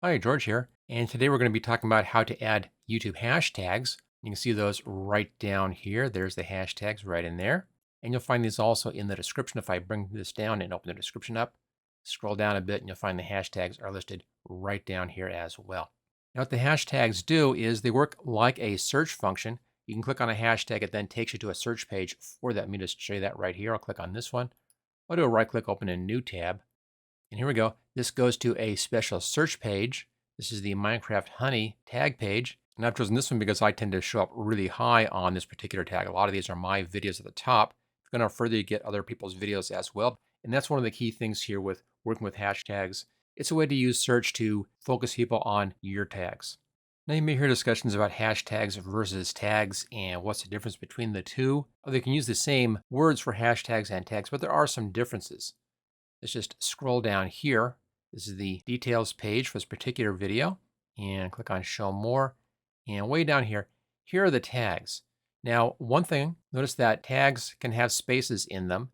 Hi, George here. And today we're going to be talking about how to add YouTube hashtags. You can see those right down here. There's the hashtags right in there. And you'll find these also in the description. If I bring this down and open the description up, scroll down a bit and you'll find the hashtags are listed right down here as well. Now, what the hashtags do is they work like a search function. You can click on a hashtag, it then takes you to a search page for that. Let me just show you that right here. I'll click on this one. I'll do a right click, open a new tab. And here we go. This goes to a special search page. This is the Minecraft Honey tag page. And I've chosen this one because I tend to show up really high on this particular tag. A lot of these are my videos at the top. If you're going to further, you get other people's videos as well. And that's one of the key things here with working with hashtags. It's a way to use search to focus people on your tags. Now you may hear discussions about hashtags versus tags and what's the difference between the two. They can use the same words for hashtags and tags, but there are some differences. Let's just scroll down here. This is the details page for this particular video and click on show more. And way down here, here are the tags. Now, one thing, notice that tags can have spaces in them.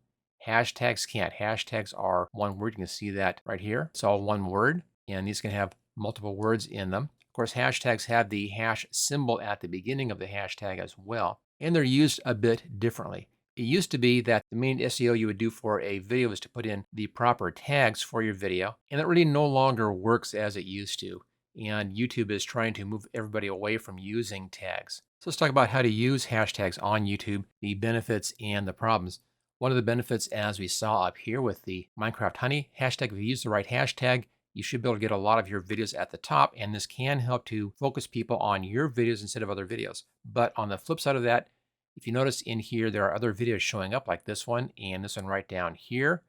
Hashtags can't. Hashtags are one word. You can see that right here. It's all one word, and these can have multiple words in them. Of course, hashtags have the hash symbol at the beginning of the hashtag as well, and they're used a bit differently. It used to be that the main SEO you would do for a video is to put in the proper tags for your video, and that really no longer works as it used to. And YouTube is trying to move everybody away from using tags. So let's talk about how to use hashtags on YouTube, the benefits and the problems. One of the benefits, as we saw up here with the Minecraft Honey hashtag, if you use the right hashtag, you should be able to get a lot of your videos at the top, and this can help to focus people on your videos instead of other videos. But on the flip side of that, if you notice in here, there are other videos showing up like this one and this one right down here.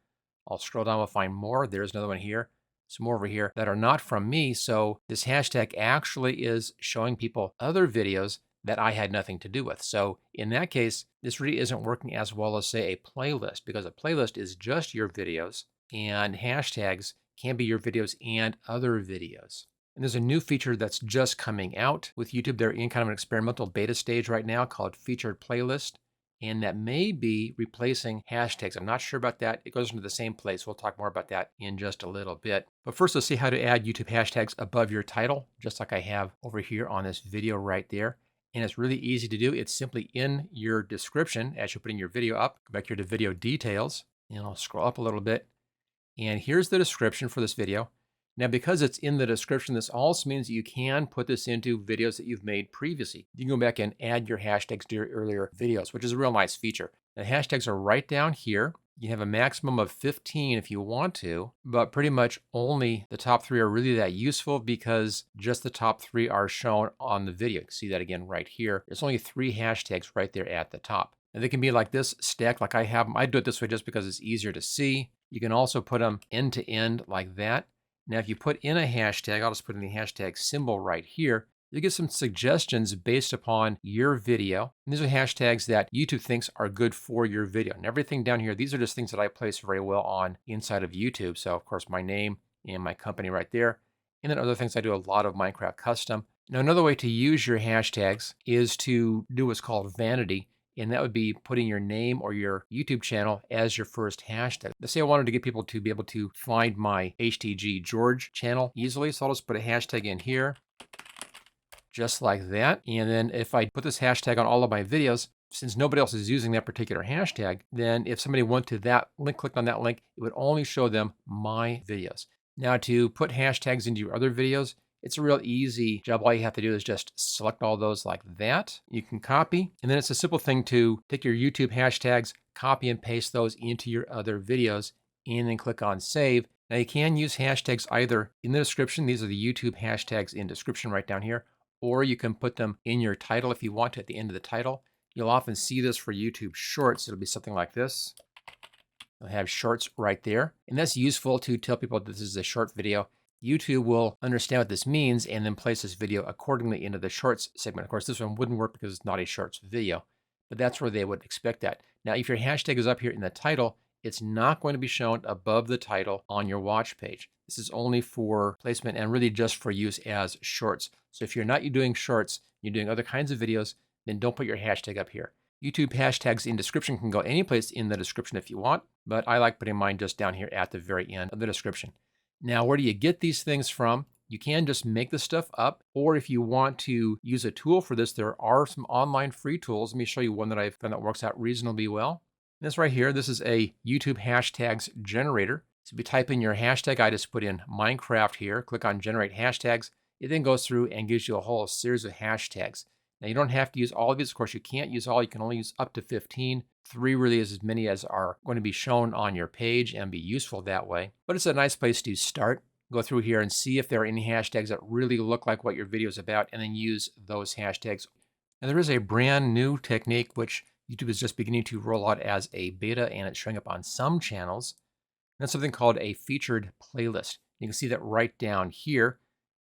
I'll scroll down, we'll find more. There's another one here. Some more over here that are not from me. So this hashtag actually is showing people other videos that I had nothing to do with. So in that case, this really isn't working as well as, say, a playlist, because a playlist is just your videos and hashtags can be your videos and other videos. And there's a new feature that's just coming out with YouTube. They're in kind of an experimental beta stage right now called Featured Playlist. And that may be replacing hashtags. I'm not sure about that. It goes into the same place. We'll talk more about that in just a little bit. But first, let's see how to add YouTube hashtags above your title, just like I have over here on this video right there. And it's really easy to do. It's simply in your description as you're putting your video up. Go back here to video details, and I'll scroll up a little bit. And here's the description for this video. Now, because it's in the description, this also means that you can put this into videos that you've made previously. You can go back and add your hashtags to your earlier videos, which is a real nice feature. The hashtags are right down here. You have a maximum of 15 if you want to, but pretty much only the top 3 are really that useful because just the top 3 are shown on the video. You can see that again right here. There's only 3 hashtags right there at the top. And they can be like this, stacked like I have them. I do it this way just because it's easier to see. You can also put them end to end like that. Now, if you put in a hashtag, I'll just put in the hashtag symbol right here, you get some suggestions based upon your video. And these are hashtags that YouTube thinks are good for your video. And everything down here, these are just things that I place very well on inside of YouTube. So, of course, my name and my company right there. And then other things, I do a lot of Minecraft custom. Now, another way to use your hashtags is to do what's called vanity. And that would be putting your name or your YouTube channel as your first hashtag. Let's say I wanted to get people to be able to find my HTG George channel easily. So I'll just put a hashtag in here, just like that. And then if I put this hashtag on all of my videos, since nobody else is using that particular hashtag, then if somebody went to that link, clicked on that link, it would only show them my videos. Now, to put hashtags into your other videos, it's a real easy job. All you have to do is just select all those like that. You can copy, and then it's a simple thing to take your YouTube hashtags, copy and paste those into your other videos, and then click on save. Now, you can use hashtags either in the description. These are the YouTube hashtags in description right down here, or you can put them in your title if you want to at the end of the title. You'll often see this for YouTube Shorts. It'll be something like this. You'll have shorts right there, and that's useful to tell people that this is a short video. YouTube will understand what this means and then place this video accordingly into the shorts segment. Of course, this one wouldn't work because it's not a shorts video, but that's where they would expect that. Now, if your hashtag is up here in the title, it's not going to be shown above the title on your watch page. This is only for placement and really just for use as shorts. So if you're not doing shorts, you're doing other kinds of videos, then don't put your hashtag up here. YouTube hashtags in description can go any place in the description if you want, but I like putting mine just down here at the very end of the description. Now, where do you get these things from? You can just make this stuff up, or if you want to use a tool for this, there are some online free tools. Let me show you one that I've found that works out reasonably well. This right here, this is a YouTube hashtags generator. So if you type in your hashtag, I just put in Minecraft here, click on generate hashtags. It then goes through and gives you a whole series of hashtags. Now you don't have to use all of these. Of course, you can't use all. You can only use up to 15. 3 really is as many as are going to be shown on your page and be useful that way. But it's a nice place to start. Go through here and see if there are any hashtags that really look like what your video is about, and then use those hashtags. And there is a brand new technique which YouTube is just beginning to roll out as a beta, and it's showing up on some channels. And that's something called a featured playlist. You can see that right down here.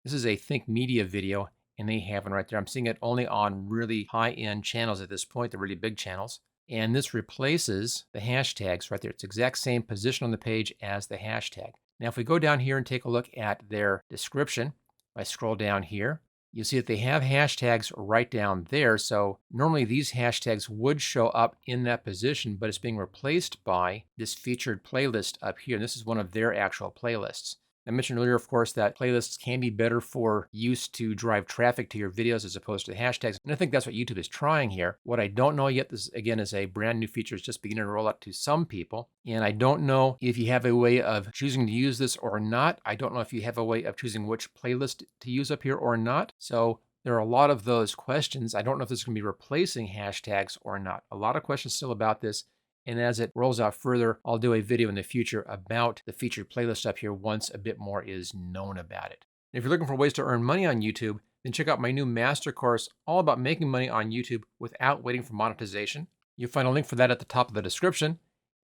This is a Think Media video, and they have one right there. I'm seeing it only on really high-end channels at this point, the really big channels. And this replaces the hashtags right there. It's the exact same position on the page as the hashtag. Now, if we go down here and take a look at their description, if I scroll down here, you'll see that they have hashtags right down there. So normally these hashtags would show up in that position, but it's being replaced by this featured playlist up here. And this is one of their actual playlists. I mentioned earlier, of course, that playlists can be better for use to drive traffic to your videos as opposed to hashtags. And I think that's what YouTube is trying here. What I don't know yet, this again is a brand new feature. It's just beginning to roll out to some people. And I don't know if you have a way of choosing to use this or not. I don't know if you have a way of choosing which playlist to use up here or not. So there are a lot of those questions. I don't know if this is going to be replacing hashtags or not. A lot of questions still about this. And as it rolls out further, I'll do a video in the future about the featured playlist up here once a bit more is known about it. And if you're looking for ways to earn money on YouTube, then check out my new master course all about making money on YouTube without waiting for monetization. You'll find a link for that at the top of the description.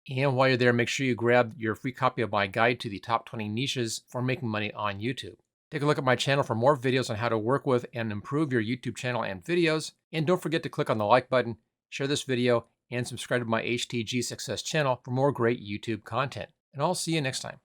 And while you're there, make sure you grab your free copy of my guide to the top 20 niches for making money on YouTube. Take a look at my channel for more videos on how to work with and improve your YouTube channel and videos. And don't forget to click on the like button, share this video, and subscribe to my HTG Success channel for more great YouTube content. And I'll see you next time.